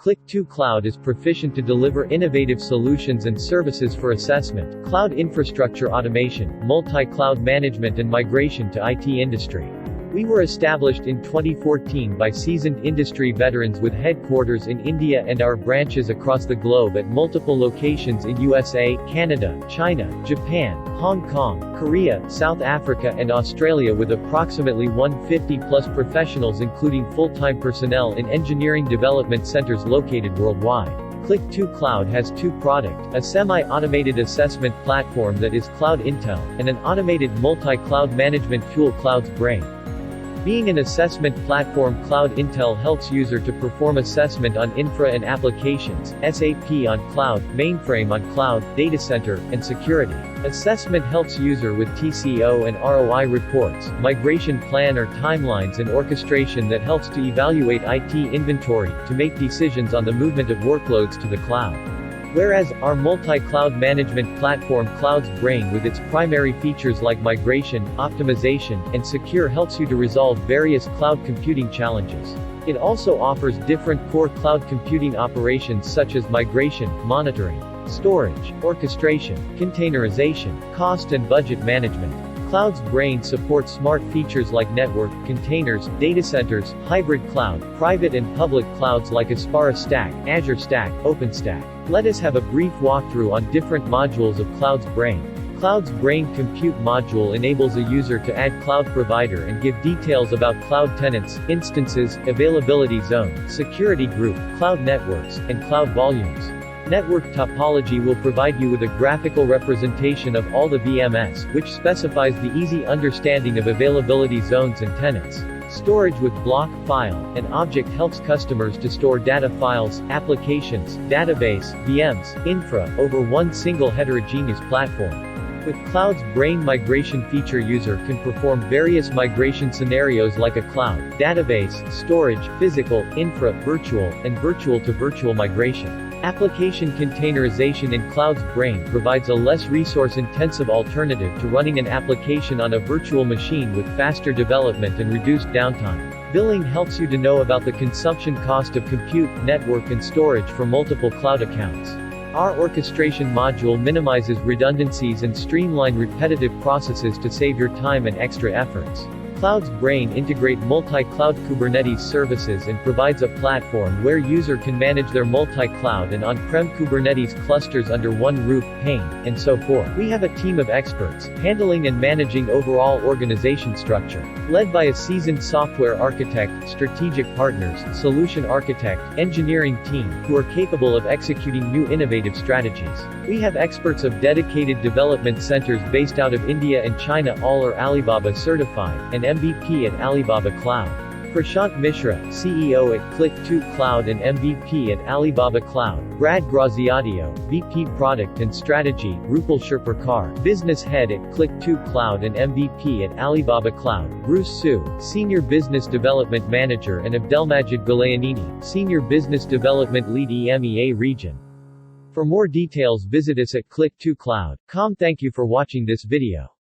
Click2Cloud is proficient to deliver innovative solutions and services for assessment, cloud infrastructure automation, multi-cloud management and migration to IT industry. We were established in 2014 by seasoned industry veterans with headquarters in India and our branches across the globe at multiple locations in USA, Canada, China, Japan, Hong Kong, Korea, South Africa and Australia, with approximately 150+ professionals including full-time personnel in engineering development centers located worldwide. Click2Cloud has two products: a semi-automated assessment platform that is CloudIntel, and an automated multi-cloud management tool CloudsBrain. Being an assessment platform, CloudIntel helps user to perform assessment on infra and applications, SAP on cloud, mainframe on cloud, data center, and security. Assessment helps user with TCO and ROI reports, migration plan or timelines, and orchestration that helps to evaluate IT inventory, to make decisions on the movement of workloads to the cloud. Whereas, our multi-cloud management platform CloudsBrain, with its primary features like migration, optimization, and secure, helps you to resolve various cloud computing challenges. It also offers different core cloud computing operations such as migration, monitoring, storage, orchestration, containerization, cost and budget management. CloudsBrain supports smart features like network, containers, data centers, hybrid cloud, private and public clouds like Aspara Stack, Azure Stack, OpenStack. Let us have a brief walkthrough on different modules of CloudsBrain. CloudsBrain Compute module enables a user to add cloud provider and give details about cloud tenants, instances, availability zone, security group, cloud networks, and cloud volumes. Network topology will provide you with a graphical representation of all the VMS, which specifies the easy understanding of availability zones and tenants. Storage with block, file, and object helps customers to store data files, applications, database, VMs, infra, over one single heterogeneous platform. With CloudsBrain migration feature, user can perform various migration scenarios like a cloud, database, storage, physical, infra, virtual, and virtual-to-virtual migration. Application containerization in CloudsBrain provides a less resource-intensive alternative to running an application on a virtual machine with faster development and reduced downtime. Billing helps you to know about the consumption cost of compute, network and storage for multiple cloud accounts. Our orchestration module minimizes redundancies and streamline repetitive processes to save your time and extra efforts. CloudsBrain integrate multi-cloud Kubernetes services and provides a platform where user can manage their multi-cloud and on-prem Kubernetes clusters under one roof, pane, and so forth. We have a team of experts, handling and managing overall organization structure, led by a seasoned software architect, strategic partners, solution architect, engineering team, who are capable of executing new innovative strategies. We have experts of dedicated development centers based out of India and China, all are Alibaba certified, and MVP at Alibaba Cloud. Prashant Mishra, CEO at Click2Cloud and MVP at Alibaba Cloud. Brad Graziadio, VP Product and Strategy. Rupal Sherpurkar, Business Head at Click2Cloud and MVP at Alibaba Cloud. Bruce Su, Senior Business Development Manager, and Abdelmajid Gulayanini, Senior Business Development Lead EMEA Region. For more details visit us at click2cloud.com. Thank you for watching this video.